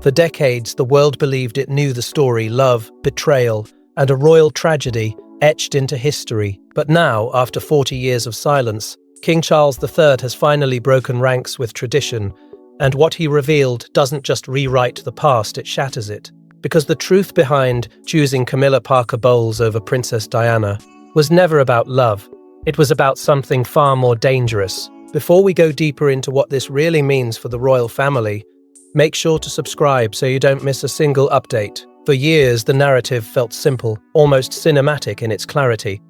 For decades, the world believed it knew the story love, betrayal, and a royal tragedy etched into history. But now, after 40 years of silence, King Charles III has finally broken ranks with tradition, and what he revealed doesn't just rewrite the past, it shatters it. Because the truth behind choosing Camilla Parker Bowles over Princess Diana was never about love. It was about something far more dangerous. Before we go deeper into what this really means for the royal family, make sure to subscribe so you don't miss a single update. For years, the narrative felt simple, almost cinematic in its clarity.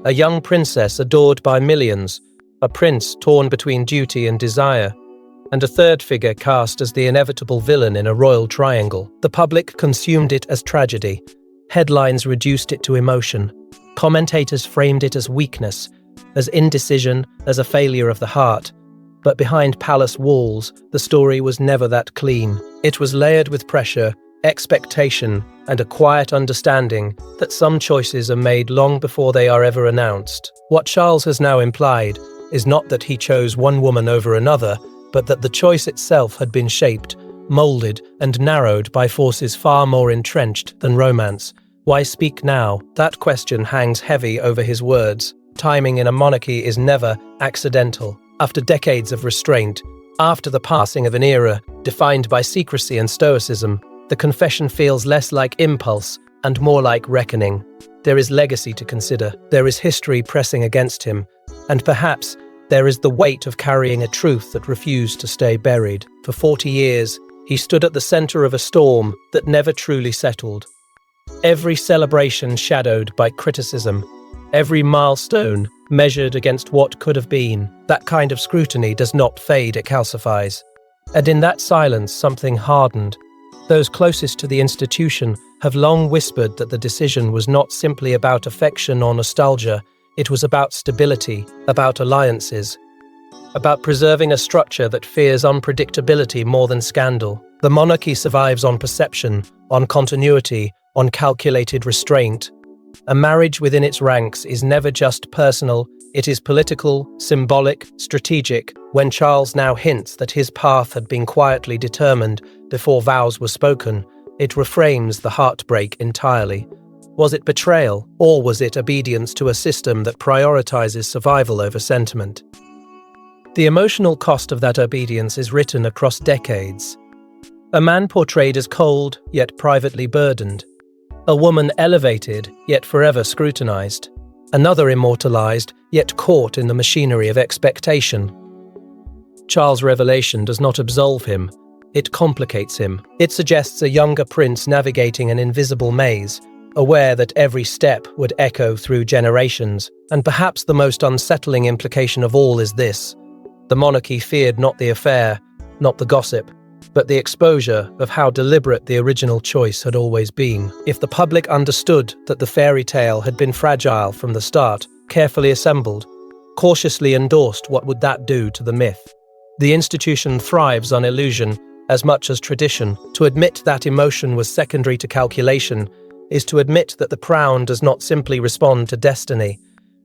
A young princess adored by millions, a prince torn between duty and desire, and a third figure cast as the inevitable villain in a royal triangle. The public consumed it as tragedy. Headlines reduced it to emotion. Commentators framed it as weakness, as indecision, as a failure of the heart. But behind palace walls, the story was never that clean. It was layered with pressure, expectation, and a quiet understanding that some choices are made long before they are ever announced. What Charles has now implied is not that he chose one woman over another, but that the choice itself had been shaped, molded, and narrowed by forces far more entrenched than romance. Why speak now? That question hangs heavy over his words. Timing in a monarchy is never accidental. After decades of restraint, after the passing of an era defined by secrecy and stoicism, the confession feels less like impulse and more like reckoning. There is legacy to consider, there is history pressing against him, and perhaps there is the weight of carrying a truth that refused to stay buried. For 40 years, he stood at the center of a storm that never truly settled. Every celebration shadowed by criticism, every milestone measured against what could have been. That kind of scrutiny does not fade, it calcifies. And in that silence, something hardened. Those closest to the institution have long whispered that the decision was not simply about affection or nostalgia. It was about stability, about alliances, about preserving a structure that fears unpredictability more than scandal. The monarchy survives on perception, on continuity, on calculated restraint. A marriage within its ranks is never just personal, it is political, symbolic, strategic. When Charles now hints that his path had been quietly determined before vows were spoken, it reframes the heartbreak entirely. Was it betrayal, or was it obedience to a system that prioritizes survival over sentiment? The emotional cost of that obedience is written across decades. A man portrayed as cold, yet privately burdened. A woman elevated, yet forever scrutinized. Another immortalized, yet caught in the machinery of expectation. Charles' revelation does not absolve him, it complicates him. It suggests a younger prince navigating an invisible maze, aware that every step would echo through generations. And perhaps the most unsettling implication of all is this: the monarchy feared not the affair, not the gossip, but the exposure of how deliberate the original choice had always been. If the public understood that the fairy tale had been fragile from the start, carefully assembled, cautiously endorsed, what would that do to the myth? The institution thrives on illusion as much as tradition. To admit that emotion was secondary to calculation is to admit that the crown does not simply respond to destiny.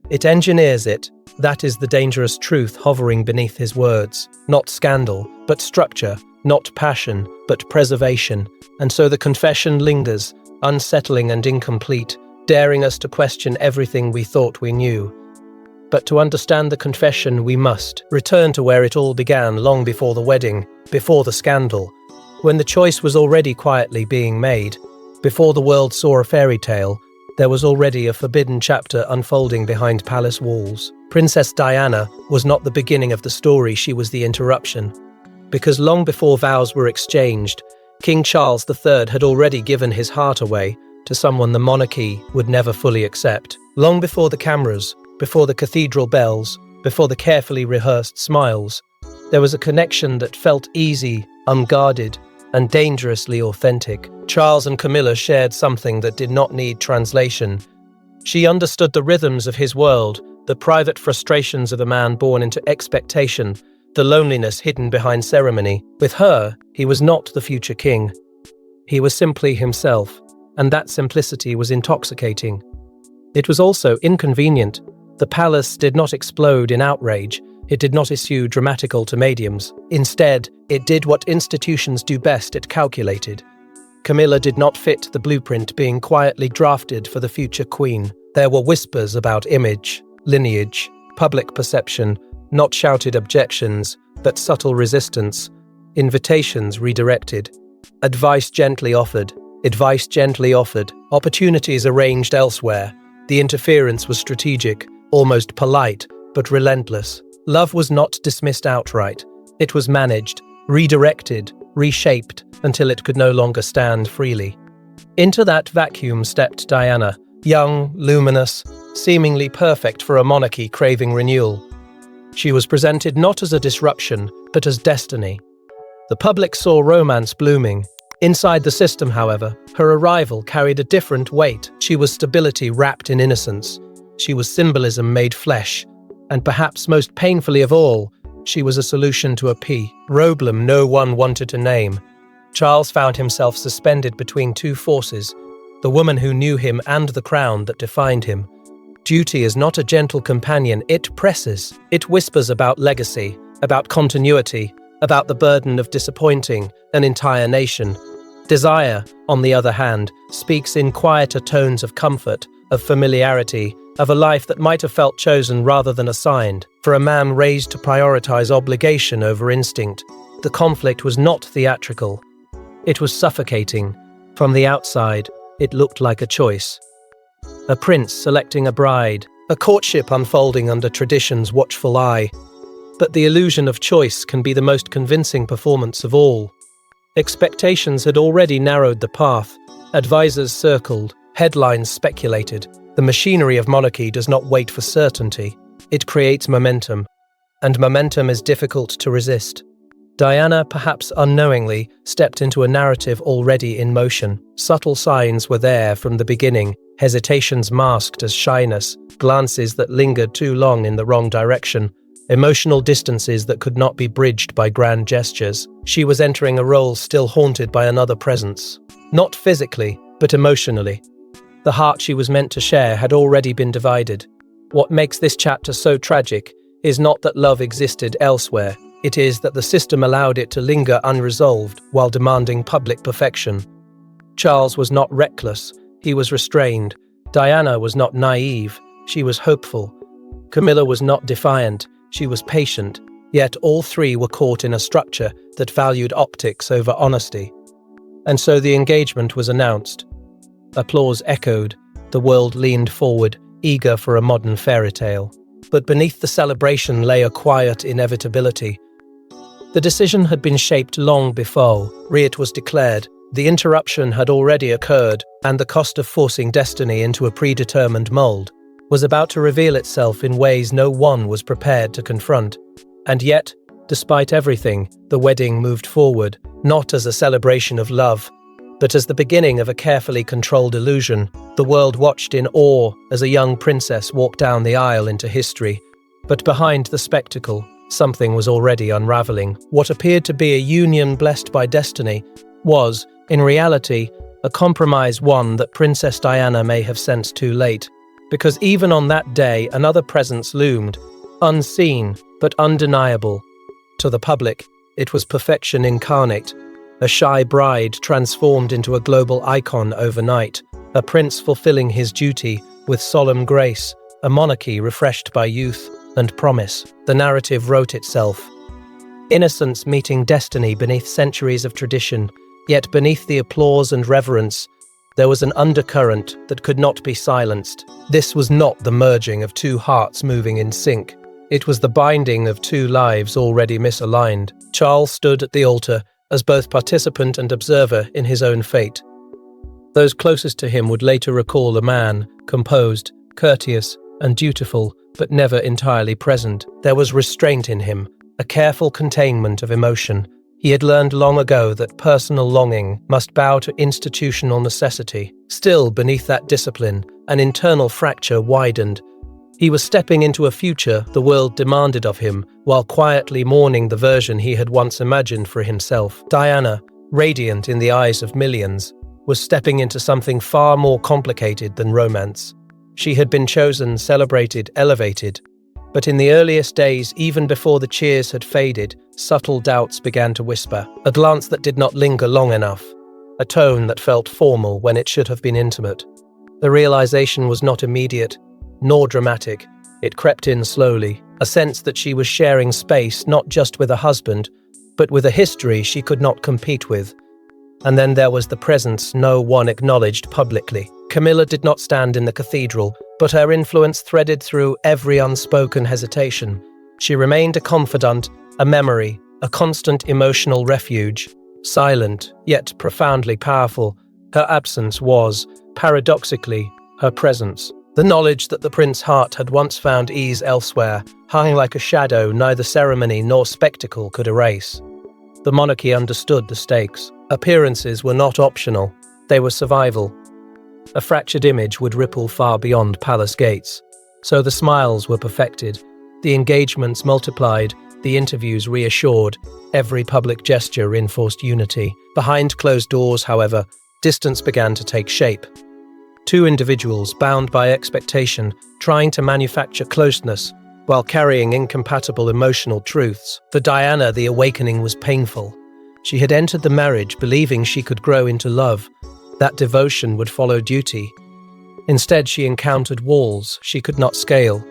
It engineers it. That is the dangerous truth hovering beneath his words. Not scandal, but structure. Not passion, but preservation. And so the confession lingers, unsettling and incomplete, daring us to question everything we thought we knew. But to understand the confession, we must return to where it all began, long before the wedding, before the scandal, when the choice was already quietly being made. Before the world saw a fairy tale, there was already a forbidden chapter unfolding behind palace walls. Princess Diana was not the beginning of the story, she was the interruption. Because long before vows were exchanged, King Charles III had already given his heart away to someone the monarchy would never fully accept. Long before the cameras, before the cathedral bells, before the carefully rehearsed smiles, there was a connection that felt easy, unguarded, and dangerously authentic. Charles and Camilla shared something that did not need translation. She understood the rhythms of his world, the private frustrations of a man born into expectation, the loneliness hidden behind ceremony. With her, he was not the future king. He was simply himself, and that simplicity was intoxicating. It was also inconvenient. The palace did not explode in outrage. It did not issue dramatic ultimatums. Instead, it did what institutions do best: it calculated. Camilla did not fit the blueprint being quietly drafted for the future queen. There were whispers about image, lineage, public perception, not shouted objections, but subtle resistance, invitations redirected, advice gently offered, opportunities arranged elsewhere. The interference was strategic, almost polite, but relentless. Love was not dismissed outright. It was managed, redirected, reshaped until it could no longer stand freely. Into that vacuum stepped Diana, young, luminous, seemingly perfect for a monarchy craving renewal. She was presented not as a disruption, but as destiny. The public saw romance blooming. Inside the system, however, her arrival carried a different weight. She was stability wrapped in innocence. She was symbolism made flesh. And perhaps most painfully of all, she was a solution to a problem no one wanted to name. Charles found himself suspended between two forces, the woman who knew him and the crown that defined him. Duty is not a gentle companion, it presses. It whispers about legacy, about continuity, about the burden of disappointing an entire nation. Desire, on the other hand, speaks in quieter tones of comfort, of familiarity, of a life that might have felt chosen rather than assigned. For a man raised to prioritize obligation over instinct, the conflict was not theatrical. It was suffocating. From the outside, it looked like a choice. A prince selecting a bride, a courtship unfolding under tradition's watchful eye. But the illusion of choice can be the most convincing performance of all. Expectations had already narrowed the path. Advisors circled, headlines speculated. The machinery of monarchy does not wait for certainty. It creates momentum, and momentum is difficult to resist. Diana, perhaps unknowingly, stepped into a narrative already in motion. Subtle signs were there from the beginning, hesitations masked as shyness, glances that lingered too long in the wrong direction, emotional distances that could not be bridged by grand gestures. She was entering a role still haunted by another presence. Not physically, but emotionally. The heart she was meant to share had already been divided. What makes this chapter so tragic is not that love existed elsewhere. It is that the system allowed it to linger unresolved while demanding public perfection. Charles was not reckless, he was restrained. Diana was not naive, she was hopeful. Camilla was not defiant, she was patient. Yet all three were caught in a structure that valued optics over honesty. And so the engagement was announced. Applause echoed, the world leaned forward, eager for a modern fairy tale. But beneath the celebration lay a quiet inevitability. The decision had been shaped long before. It was declared. The interruption had already occurred, and the cost of forcing destiny into a predetermined mold was about to reveal itself in ways no one was prepared to confront. And yet, despite everything, the wedding moved forward, not as a celebration of love, but as the beginning of a carefully controlled illusion. The world watched in awe as a young princess walked down the aisle into history. But behind the spectacle, something was already unraveling. What appeared to be a union blessed by destiny was, in reality, a compromise, one that Princess Diana may have sensed too late. Because even on that day, another presence loomed, unseen but undeniable. To the public, it was perfection incarnate. A shy bride transformed into a global icon overnight, a prince fulfilling his duty with solemn grace, a monarchy refreshed by youth and promise. The narrative wrote itself. Innocence meeting destiny beneath centuries of tradition, yet beneath the applause and reverence, there was an undercurrent that could not be silenced. This was not the merging of two hearts moving in sync. It was the binding of two lives already misaligned. Charles stood at the altar as both participant and observer in his own fate. Those closest to him would later recall a man, composed, courteous, and dutiful, but never entirely present. There was restraint in him, a careful containment of emotion. He had learned long ago that personal longing must bow to institutional necessity. Still, beneath that discipline, an internal fracture widened. He was stepping into a future the world demanded of him, while quietly mourning the version he had once imagined for himself. Diana, radiant in the eyes of millions, was stepping into something far more complicated than romance. She had been chosen, celebrated, elevated, But in the earliest days, even before the cheers had faded, subtle doubts began to whisper. A glance that did not linger long enough. A tone that felt formal when it should have been intimate. The realization was not immediate, nor dramatic. It crept in slowly, a sense that she was sharing space not just with a husband, but with a history she could not compete with. And then there was the presence no one acknowledged publicly. Camilla did not stand in the cathedral, but her influence threaded through every unspoken hesitation. She remained a confidant, a memory, a constant emotional refuge. Silent, yet profoundly powerful, her absence was, paradoxically, her presence. The knowledge that the prince's heart had once found ease elsewhere, hung like a shadow neither ceremony nor spectacle could erase. The monarchy understood the stakes. Appearances were not optional, they were survival. A fractured image would ripple far beyond palace gates. So the smiles were perfected, the engagements multiplied, the interviews reassured, every public gesture reinforced unity. Behind closed doors, however, distance began to take shape. Two individuals bound by expectation, trying to manufacture closeness while carrying incompatible emotional truths. For Diana, the awakening was painful. She had entered the marriage believing she could grow into love, that devotion would follow duty. Instead, she encountered walls she could not scale.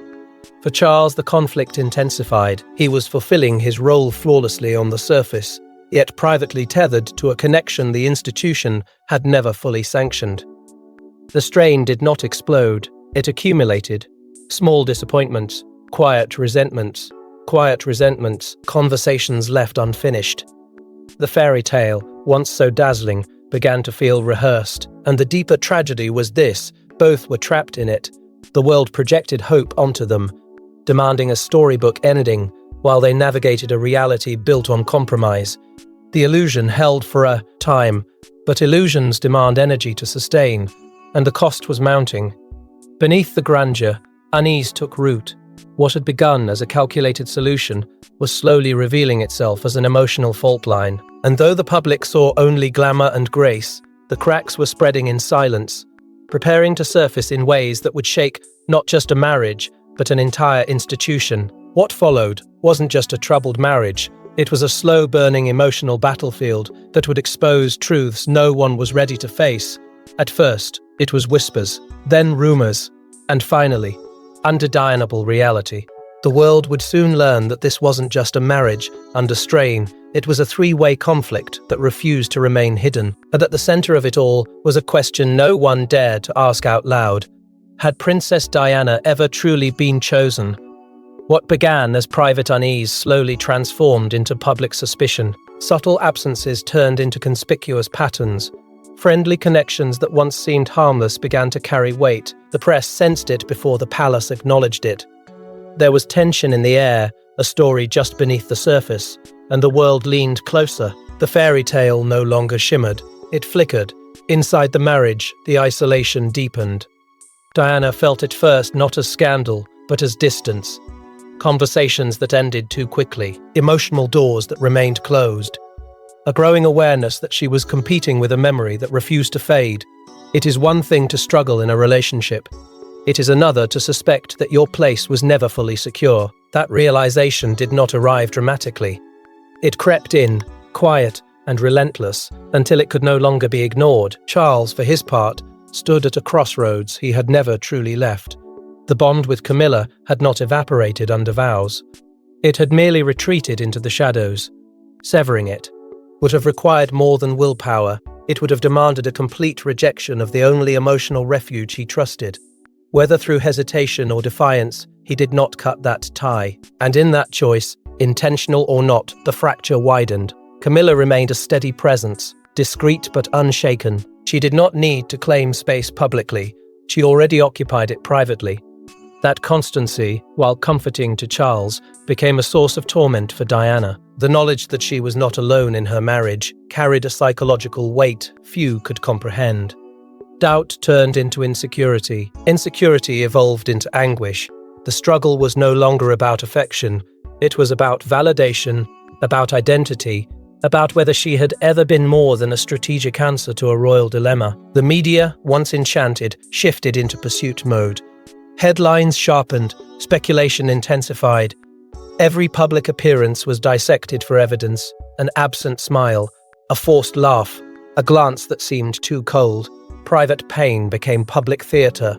For Charles, the conflict intensified. He was fulfilling his role flawlessly on the surface, yet privately tethered to a connection the institution had never fully sanctioned. The strain did not explode, it accumulated. Small disappointments, quiet resentments, conversations left unfinished. The fairy tale, once so dazzling, began to feel rehearsed, and the deeper tragedy was this: both were trapped in it. The world projected hope onto them, demanding a storybook ending, while they navigated a reality built on compromise. The illusion held for a time, but illusions demand energy to sustain, and the cost was mounting. Beneath the grandeur, unease took root. What had begun as a calculated solution was slowly revealing itself as an emotional fault line. And though the public saw only glamour and grace, the cracks were spreading in silence, preparing to surface in ways that would shake not just a marriage, but an entire institution. What followed wasn't just a troubled marriage, it was a slow-burning emotional battlefield that would expose truths no one was ready to face. At first, it was whispers, then rumors, and finally, undeniable reality. The world would soon learn that this wasn't just a marriage under strain, it was a three-way conflict that refused to remain hidden. And at the center of it all was a question no one dared to ask out loud. Had Princess Diana ever truly been chosen? What began as private unease slowly transformed into public suspicion. Subtle absences turned into conspicuous patterns. Friendly connections that once seemed harmless began to carry weight. The press sensed it before the palace acknowledged it. There was tension in the air, a story just beneath the surface, and the world leaned closer. The fairy tale no longer shimmered. It flickered. Inside the marriage, the isolation deepened. Diana felt it first not as scandal, but as distance. Conversations that ended too quickly. Emotional doors that remained closed. A growing awareness that she was competing with a memory that refused to fade. It is one thing to struggle in a relationship. It is another to suspect that your place was never fully secure. That realization did not arrive dramatically. It crept in, quiet and relentless, until it could no longer be ignored. Charles, for his part, stood at a crossroads he had never truly left. The bond with Camilla had not evaporated under vows. It had merely retreated into the shadows. Severing it would have required more than willpower. It would have demanded a complete rejection of the only emotional refuge he trusted. Whether through hesitation or defiance, he did not cut that tie. And in that choice, intentional or not, the fracture widened. Camilla remained a steady presence, discreet but unshaken. She did not need to claim space publicly. She already occupied it privately. That constancy, while comforting to Charles, became a source of torment for Diana. The knowledge that she was not alone in her marriage carried a psychological weight few could comprehend. Doubt turned into insecurity. Insecurity evolved into anguish. The struggle was no longer about affection. It was about validation, about identity, about whether she had ever been more than a strategic answer to a royal dilemma. The media, once enchanted, shifted into pursuit mode. Headlines sharpened, speculation intensified. Every public appearance was dissected for evidence, an absent smile, a forced laugh, a glance that seemed too cold. Private pain became public theatre.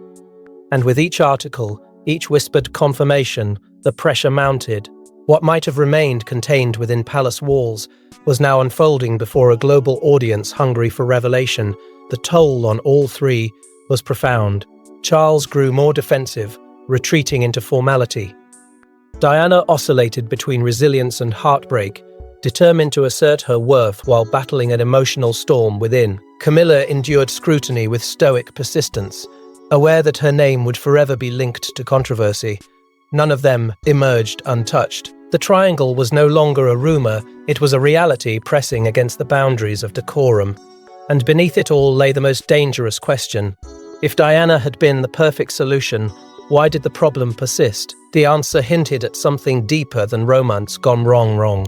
And with each article, each whispered confirmation, the pressure mounted. What might have remained contained within palace walls was now unfolding before a global audience hungry for revelation. The toll on all three was profound. Charles grew more defensive, retreating into formality. Diana oscillated between resilience and heartbreak, determined to assert her worth while battling an emotional storm within. Camilla endured scrutiny with stoic persistence, aware that her name would forever be linked to controversy. None of them emerged untouched. The triangle was no longer a rumor, it was a reality pressing against the boundaries of decorum. And beneath it all lay the most dangerous question. If Diana had been the perfect solution, why did the problem persist? The answer hinted at something deeper than romance gone wrong.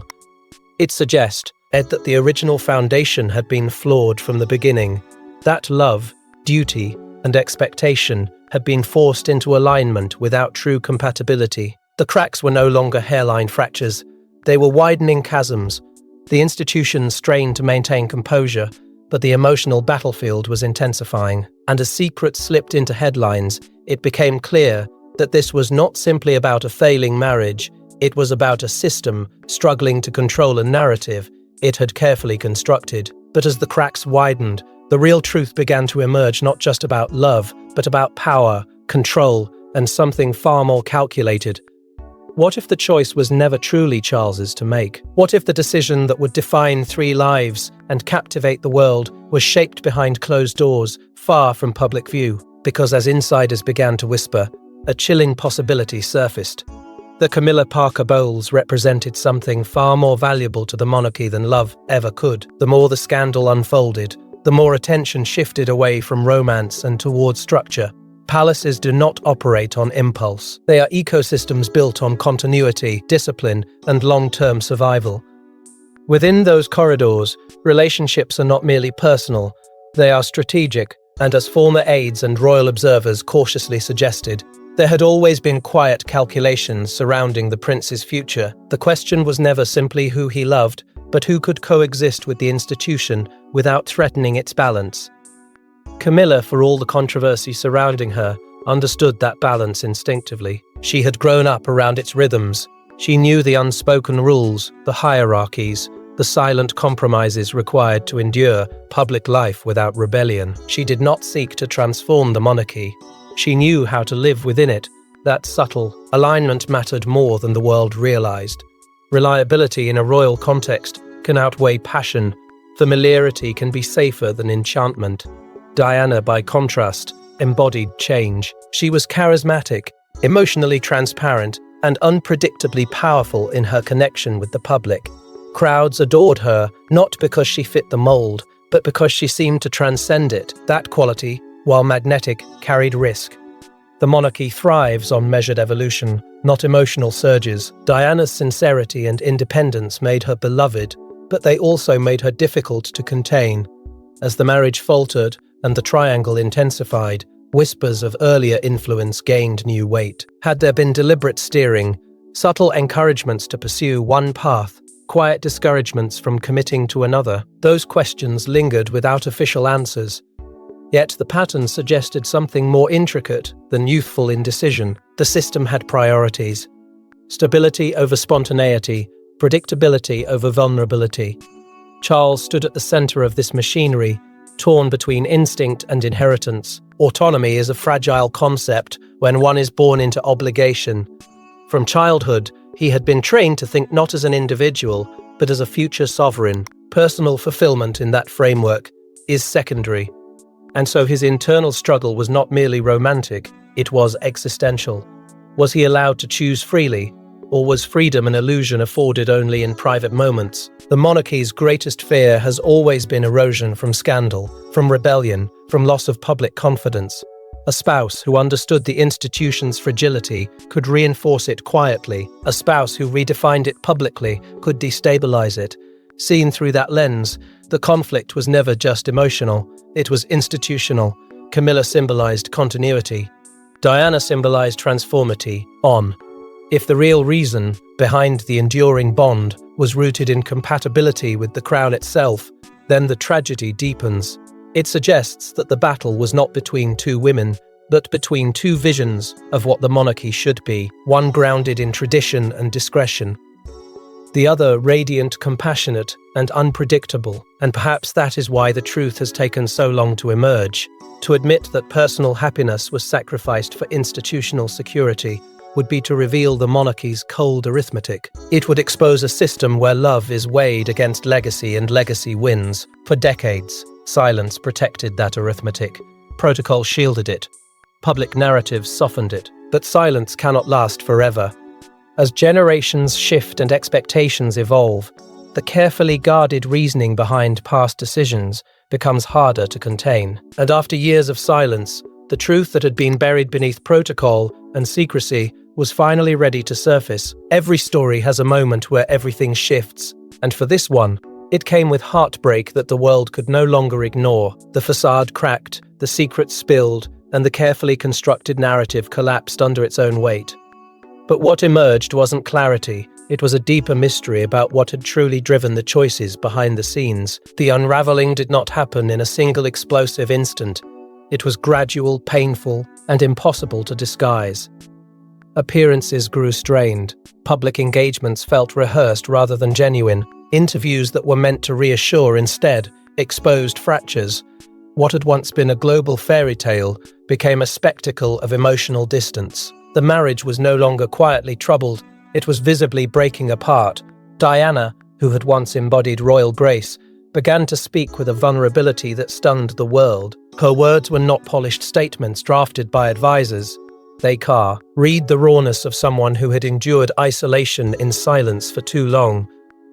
It suggested that the original foundation had been flawed from the beginning. That love, duty, and expectation had been forced into alignment without true compatibility. The cracks were no longer hairline fractures. They were widening chasms. The institution strained to maintain composure, but the emotional battlefield was intensifying. And as secrets slipped into headlines, it became clear that this was not simply about a failing marriage, it was about a system struggling to control a narrative it had carefully constructed. But as the cracks widened, the real truth began to emerge, not just about love, but about power, control, and something far more calculated. What if the choice was never truly Charles's to make? What if the decision that would define 3 lives and captivate the world was shaped behind closed doors, far from public view? Because as insiders began to whisper, a chilling possibility surfaced. The Camilla Parker Bowles represented something far more valuable to the monarchy than love ever could. The more the scandal unfolded, the more attention shifted away from romance and towards structure. Palaces do not operate on impulse. They are ecosystems built on continuity, discipline, and long-term survival. Within those corridors, relationships are not merely personal, they are strategic, and as former aides and royal observers cautiously suggested, there had always been quiet calculations surrounding the prince's future. The question was never simply who he loved, but who could coexist with the institution without threatening its balance. Camilla, for all the controversy surrounding her, understood that balance instinctively. She had grown up around its rhythms. She knew the unspoken rules, the hierarchies, the silent compromises required to endure public life without rebellion. She did not seek to transform the monarchy. She knew how to live within it. That subtle alignment mattered more than the world realized. Reliability in a royal context can outweigh passion. Familiarity can be safer than enchantment. Diana, by contrast, embodied change. She was charismatic, emotionally transparent, and unpredictably powerful in her connection with the public. Crowds adored her, not because she fit the mold, but because she seemed to transcend it. That quality, while magnetic, carried risk. The monarchy thrives on measured evolution, not emotional surges. Diana's sincerity and independence made her beloved, but they also made her difficult to contain. As the marriage faltered and the triangle intensified, whispers of earlier influence gained new weight. Had there been deliberate steering, subtle encouragements to pursue one path, quiet discouragements from committing to another? Those questions lingered without official answers. Yet the pattern suggested something more intricate than youthful indecision. The system had priorities: stability over spontaneity, predictability over vulnerability. Charles stood at the center of this machinery, torn between instinct and inheritance. Autonomy is a fragile concept when one is born into obligation. From childhood, he had been trained to think not as an individual, but as a future sovereign. Personal fulfillment in that framework is secondary. And so his internal struggle was not merely romantic, it was existential. Was he allowed to choose freely, or was freedom an illusion afforded only in private moments? The monarchy's greatest fear has always been erosion from scandal, from rebellion, from loss of public confidence. A spouse who understood the institution's fragility could reinforce it quietly. A spouse who redefined it publicly could destabilize it. Seen through that lens, the conflict was never just emotional, it was institutional. Camilla symbolized continuity. Diana symbolized transformity, if the real reason behind the enduring bond was rooted in compatibility with the crown itself, then the tragedy deepens. It suggests that the battle was not between two women, but between two visions of what the monarchy should be, one grounded in tradition and discretion, the other radiant, compassionate, and unpredictable. And perhaps that is why the truth has taken so long to emerge. To admit that personal happiness was sacrificed for institutional security would be to reveal the monarchy's cold arithmetic. It would expose a system where love is weighed against legacy and legacy wins. For decades, silence protected that arithmetic. Protocol shielded it. Public narratives softened it. But silence cannot last forever. As generations shift and expectations evolve, the carefully guarded reasoning behind past decisions becomes harder to contain. And after years of silence, the truth that had been buried beneath protocol and secrecy was finally ready to surface. Every story has a moment where everything shifts, and for this one, it came with heartbreak that the world could no longer ignore. The facade cracked, the secrets spilled, and the carefully constructed narrative collapsed under its own weight. But what emerged wasn't clarity. It was a deeper mystery about what had truly driven the choices behind the scenes. The unraveling did not happen in a single explosive instant. It was gradual, painful, and impossible to disguise. Appearances grew strained. Public engagements felt rehearsed rather than genuine. Interviews that were meant to reassure instead exposed fractures. What had once been a global fairy tale became a spectacle of emotional distance. The marriage was no longer quietly troubled. It was visibly breaking apart. Diana, who had once embodied royal grace, began to speak with a vulnerability that stunned the world. Her words were not polished statements drafted by advisors. They read the rawness of someone who had endured isolation in silence for too long.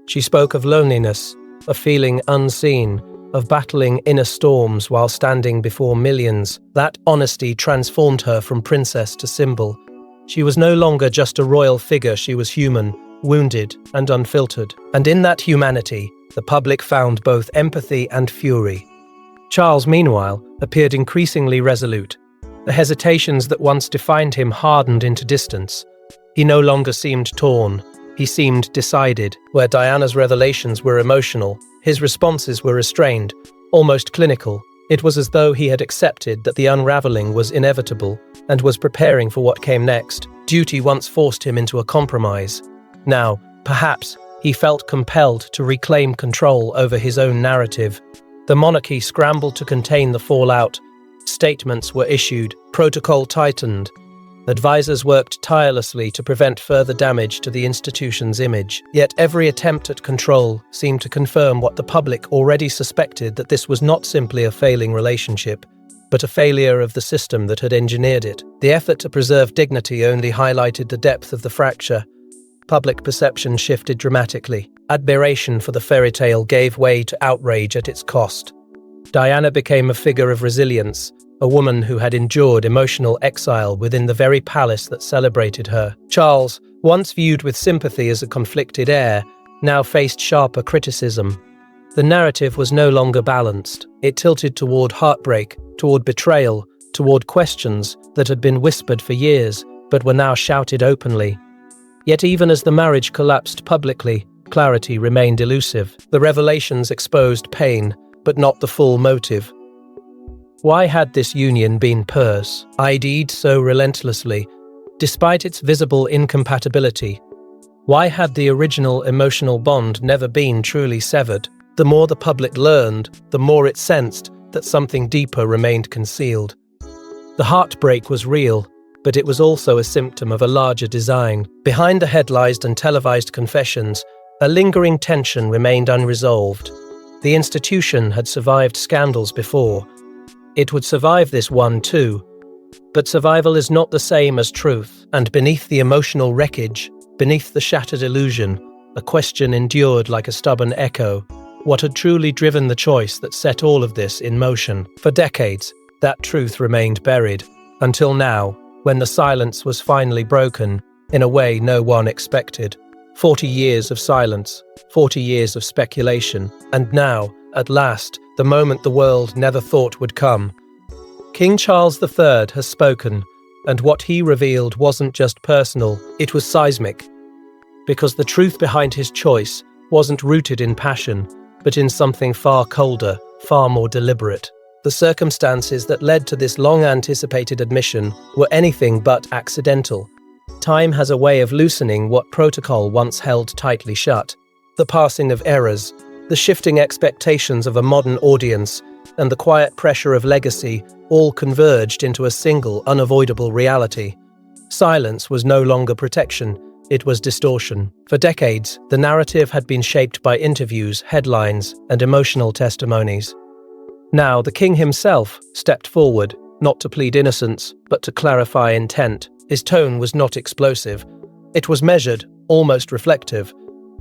She spoke of loneliness, of feeling unseen, of battling inner storms while standing before millions. That honesty transformed her from princess to symbol. She was no longer just a royal figure, she was human, wounded, and unfiltered. And in that humanity, the public found both empathy and fury. Charles, meanwhile, appeared increasingly resolute. The hesitations that once defined him hardened into distance. He no longer seemed torn. He seemed decided. Where Diana's revelations were emotional, his responses were restrained, almost clinical. It was as though he had accepted that the unraveling was inevitable and was preparing for what came next. Duty once forced him into a compromise. Now, perhaps, he felt compelled to reclaim control over his own narrative. The monarchy scrambled to contain the fallout. Statements were issued, protocol tightened. Advisors worked tirelessly to prevent further damage to the institution's image. Yet every attempt at control seemed to confirm what the public already suspected, that this was not simply a failing relationship, but a failure of the system that had engineered it. The effort to preserve dignity only highlighted the depth of the fracture. Public perception shifted dramatically. Admiration for the fairy tale gave way to outrage at its cost. Diana became a figure of resilience, a woman who had endured emotional exile within the very palace that celebrated her. Charles, once viewed with sympathy as a conflicted heir, now faced sharper criticism. The narrative was no longer balanced. It tilted toward heartbreak, toward betrayal, toward questions that had been whispered for years, but were now shouted openly. Yet even as the marriage collapsed publicly, clarity remained elusive. The revelations exposed pain, but not the full motive. Why had this union been ID'd so relentlessly, despite its visible incompatibility? Why had the original emotional bond never been truly severed? The more the public learned, the more it sensed that something deeper remained concealed. The heartbreak was real, but it was also a symptom of a larger design. Behind the headlines and televised confessions, a lingering tension remained unresolved. The institution had survived scandals before. It would survive this one too. But survival is not the same as truth, and beneath the emotional wreckage, beneath the shattered illusion, a question endured like a stubborn echo. What had truly driven the choice that set all of this in motion? For decades, that truth remained buried, until now, when the silence was finally broken, in a way no one expected. 40 years of silence, 40 years of speculation, and now, at last, the moment the world never thought would come. King Charles III has spoken, And what he revealed wasn't just personal, it was seismic. Because the truth behind his choice wasn't rooted in passion, but in something far colder, far more deliberate. The circumstances that led to this long-anticipated admission were anything but accidental. Time has a way of loosening what protocol once held tightly shut. The passing of eras, the shifting expectations of a modern audience, and the quiet pressure of legacy all converged into a single, unavoidable reality. Silence was no longer protection, it was distortion. For decades, the narrative had been shaped by interviews, headlines, and emotional testimonies. Now, the king himself stepped forward, not to plead innocence, but to clarify intent. His tone was not explosive. It was measured, almost reflective.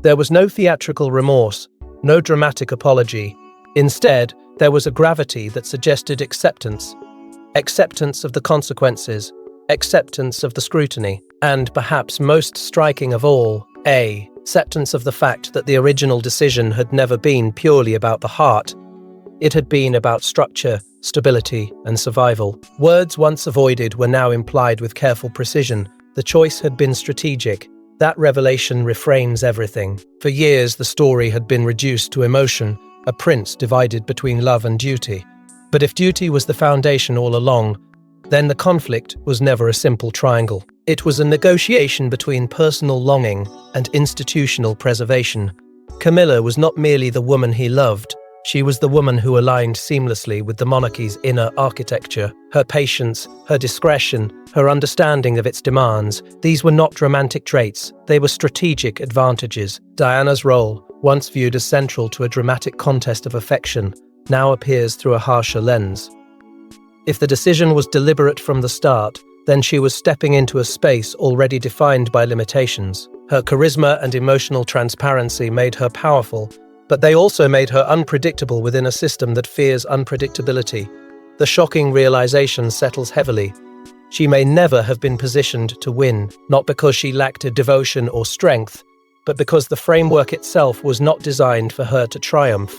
There was no theatrical remorse, no dramatic apology. Instead, there was a gravity that suggested acceptance. Acceptance of the consequences, acceptance of the scrutiny, and perhaps most striking of all, acceptance of the fact that the original decision had never been purely about the heart. It had been about structure, stability, and survival. Words once avoided were now implied with careful precision. The choice had been strategic. That revelation reframes everything. For years, the story had been reduced to emotion, a prince divided between love and duty. But if duty was the foundation all along, then the conflict was never a simple triangle. It was a negotiation between personal longing and institutional preservation. Camilla was not merely the woman he loved. She was the woman who aligned seamlessly with the monarchy's inner architecture. Her patience, her discretion, her understanding of its demands, these were not romantic traits, they were strategic advantages. Diana's role, once viewed as central to a dramatic contest of affection, now appears through a harsher lens. If the decision was deliberate from the start, then she was stepping into a space already defined by limitations. Her charisma and emotional transparency made her powerful, but they also made her unpredictable within a system that fears unpredictability. The shocking realization settles heavily. She may never have been positioned to win, not because she lacked a devotion or strength, but because the framework itself was not designed for her to triumph.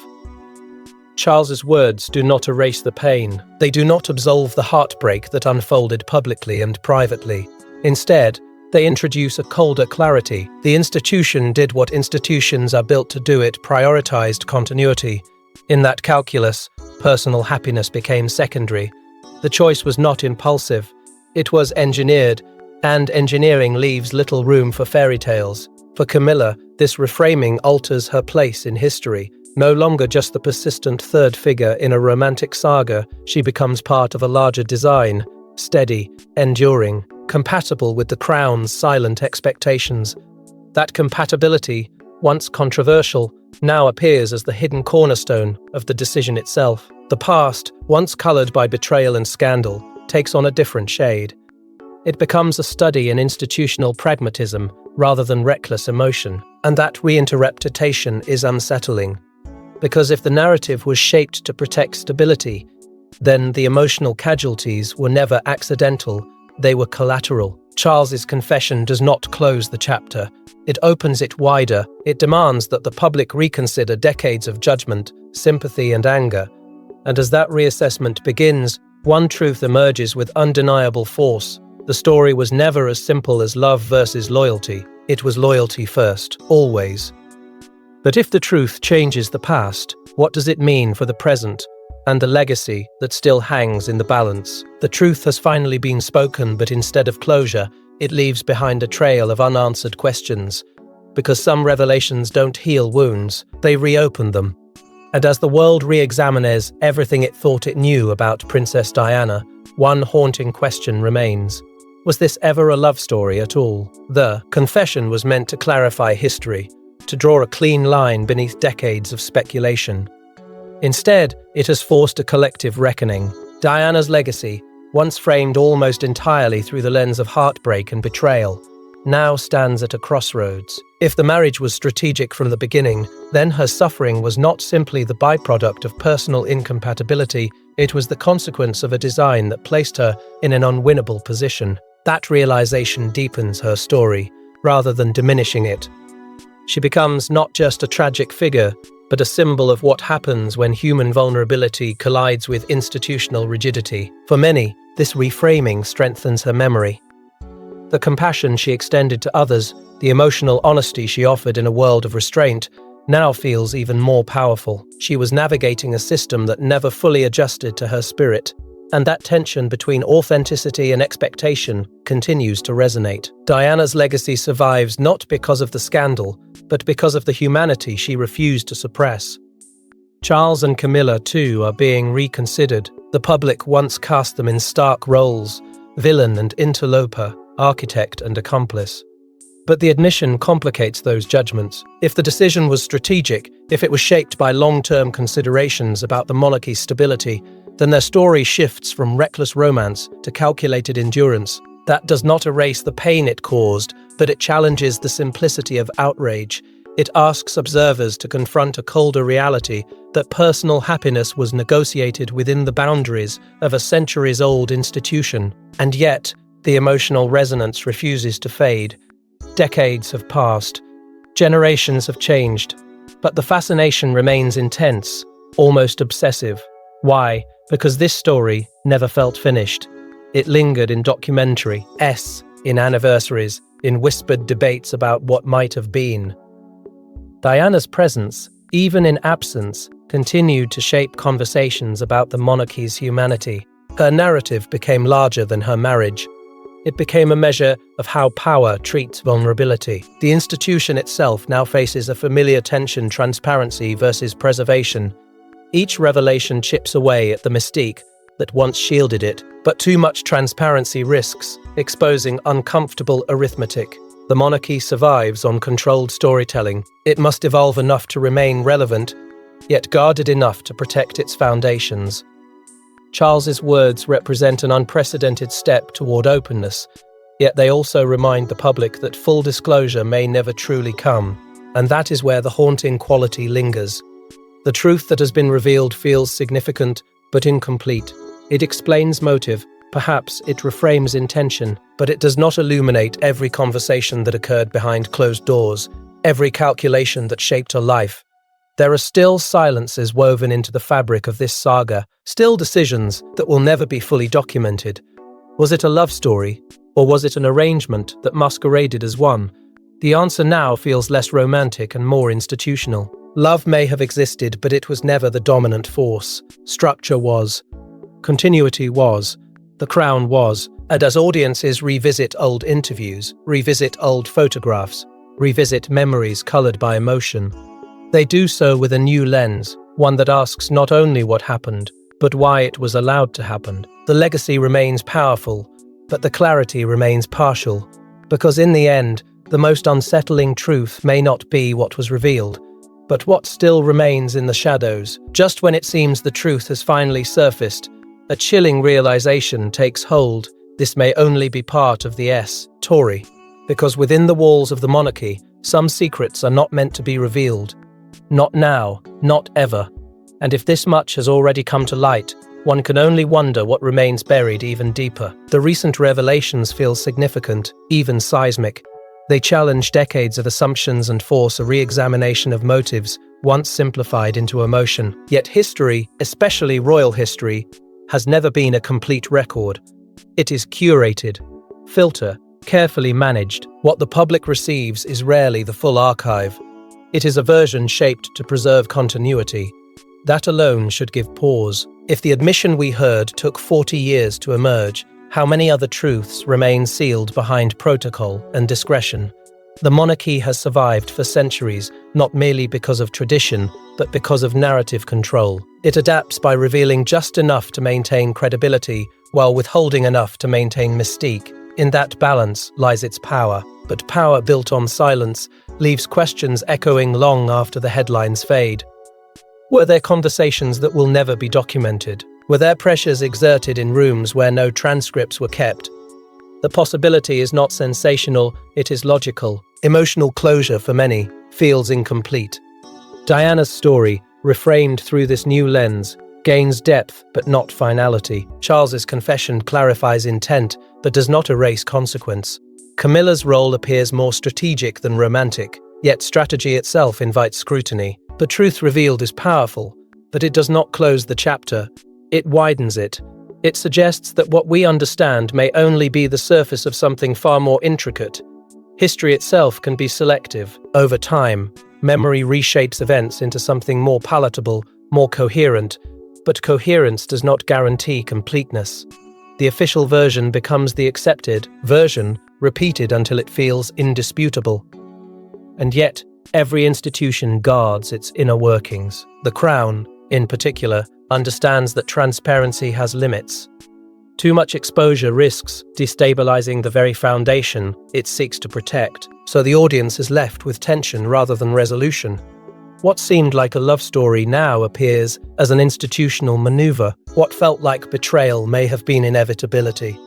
Charles's words do not erase the pain. They do not absolve the heartbreak that unfolded publicly and privately. Instead, they introduce a colder clarity. The institution did what institutions are built to do. It prioritized continuity. In that calculus, personal happiness became secondary. The choice was not impulsive. It was engineered, and engineering leaves little room for fairy tales. For Camilla, this reframing alters her place in history. No longer just the persistent third figure in a romantic saga, she becomes part of a larger design, steady, enduring, compatible with the crown's silent expectations. That compatibility, once controversial, now appears as the hidden cornerstone of the decision itself. The past, once colored by betrayal and scandal, takes on a different shade. It becomes a study in institutional pragmatism rather than reckless emotion, and that reinterpretation is unsettling. Because if the narrative was shaped to protect stability, then the emotional casualties were never accidental, they were collateral. Charles's confession does not close the chapter. It opens it wider. It demands that the public reconsider decades of judgment, sympathy, and anger. And as that reassessment begins, one truth emerges with undeniable force. The story was never as simple as love versus loyalty. It was loyalty first, always. But if the truth changes the past, what does it mean for the present and the legacy that still hangs in the balance? The truth has finally been spoken, but instead of closure, it leaves behind a trail of unanswered questions. Because some revelations don't heal wounds, they reopen them. And as the world re-examines everything it thought it knew about Princess Diana, one haunting question remains. Was this ever a love story at all? The confession was meant to clarify history, to draw a clean line beneath decades of speculation. Instead, it has forced a collective reckoning. Diana's legacy, once framed almost entirely through the lens of heartbreak and betrayal, now stands at a crossroads. If the marriage was strategic from the beginning, then her suffering was not simply the byproduct of personal incompatibility, it was the consequence of a design that placed her in an unwinnable position. That realization deepens her story, rather than diminishing it. She becomes not just a tragic figure, but a symbol of what happens when human vulnerability collides with institutional rigidity. For many, this reframing strengthens her memory. The compassion she extended to others, the emotional honesty she offered in a world of restraint, now feels even more powerful. She was navigating a system that never fully adjusted to her spirit, and that tension between authenticity and expectation continues to resonate. Diana's legacy survives not because of the scandal, but because of the humanity she refused to suppress. Charles and Camilla, too, are being reconsidered. The public once cast them in stark roles: villain and interloper, architect and accomplice. But the admission complicates those judgments. If the decision was strategic, if it was shaped by long-term considerations about the monarchy's stability, then their story shifts from reckless romance to calculated endurance. That does not erase the pain it caused, but it challenges the simplicity of outrage. It asks observers to confront a colder reality that personal happiness was negotiated within the boundaries of a centuries-old institution. And yet, the emotional resonance refuses to fade. Decades have passed, generations have changed, but the fascination remains intense, almost obsessive. Why? Because this story never felt finished. It lingered in documentaries, in anniversaries, in whispered debates about what might have been. Diana's presence, even in absence, continued to shape conversations about the monarchy's humanity. Her narrative became larger than her marriage. It became a measure of how power treats vulnerability. The institution itself now faces a familiar tension: transparency versus preservation. Each revelation chips away at the mystique that once shielded it, but too much transparency risks exposing uncomfortable arithmetic. The monarchy survives on controlled storytelling. It must evolve enough to remain relevant, yet guarded enough to protect its foundations. Charles's words represent an unprecedented step toward openness, yet they also remind the public that full disclosure may never truly come, and that is where the haunting quality lingers. The truth that has been revealed feels significant, but incomplete. It explains motive, perhaps it reframes intention, but it does not illuminate every conversation that occurred behind closed doors, every calculation that shaped her life. There are still silences woven into the fabric of this saga, still decisions that will never be fully documented. Was it a love story, or was it an arrangement that masqueraded as one? The answer now feels less romantic and more institutional. Love may have existed, but it was never the dominant force. Structure was. Continuity was. The crown was. And as audiences revisit old interviews, revisit old photographs, revisit memories colored by emotion, they do so with a new lens, one that asks not only what happened, but why it was allowed to happen. The legacy remains powerful, but the clarity remains partial, because in the end, the most unsettling truth may not be what was revealed, but what still remains in the shadows. Just when it seems the truth has finally surfaced, a chilling realization takes hold. This may only be part of the story, because within the walls of the monarchy, some secrets are not meant to be revealed. Not now, not ever. And if this much has already come to light, one can only wonder what remains buried even deeper. The recent revelations feel significant, even seismic. They challenge decades of assumptions and force a re-examination of motives once simplified into emotion. Yet history, especially royal history, has never been a complete record. It is curated, carefully managed. What the public receives is rarely the full archive. It is a version shaped to preserve continuity. That alone should give pause. If the admission we heard took 40 years to emerge, how many other truths remain sealed behind protocol and discretion? The monarchy has survived for centuries, not merely because of tradition, but because of narrative control. It adapts by revealing just enough to maintain credibility, while withholding enough to maintain mystique. In that balance lies its power, but power built on silence leaves questions echoing long after the headlines fade. Were there conversations that will never be documented? Were there pressures exerted in rooms where no transcripts were kept? The possibility is not sensational, it is logical. Emotional closure for many feels incomplete. Diana's story, reframed through this new lens, gains depth but not finality. Charles's confession clarifies intent but does not erase consequence. Camilla's role appears more strategic than romantic, yet strategy itself invites scrutiny. The truth revealed is powerful, but it does not close the chapter. It widens it. It suggests that what we understand may only be the surface of something far more intricate. History itself can be selective. Over time, memory reshapes events into something more palatable, more coherent, but coherence does not guarantee completeness. The official version becomes the accepted version, repeated until it feels indisputable. And yet, every institution guards its inner workings. The Crown, in particular, understands that transparency has limits. Too much exposure risks destabilizing the very foundation it seeks to protect, so the audience is left with tension rather than resolution. What seemed like a love story now appears as an institutional maneuver. What felt like betrayal may have been inevitability,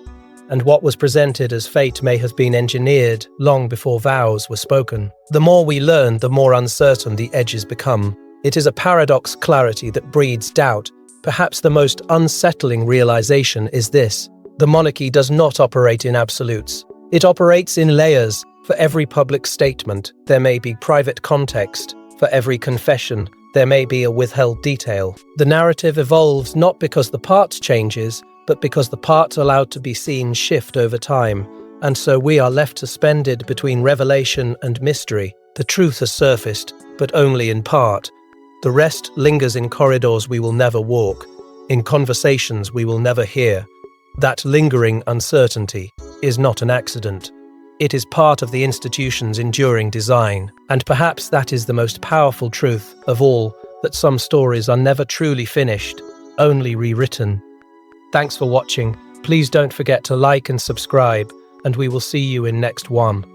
and what was presented as fate may have been engineered long before vows were spoken. The more we learn, the more uncertain the edges become. It is a paradox clarity that breeds doubt. Perhaps the most unsettling realization is this: the monarchy does not operate in absolutes. It operates in layers. For every public statement, there may be private context. For every confession, there may be a withheld detail. The narrative evolves not because the part changes, but because the parts allowed to be seen shift over time. And so we are left suspended between revelation and mystery. The truth has surfaced, but only in part. The rest lingers in corridors we will never walk, in conversations we will never hear. That lingering uncertainty is not an accident. It is part of the institution's enduring design, and perhaps that is the most powerful truth of all, that some stories are never truly finished, only rewritten. Thanks for watching. Please don't forget to like and subscribe, and we will see you in next one.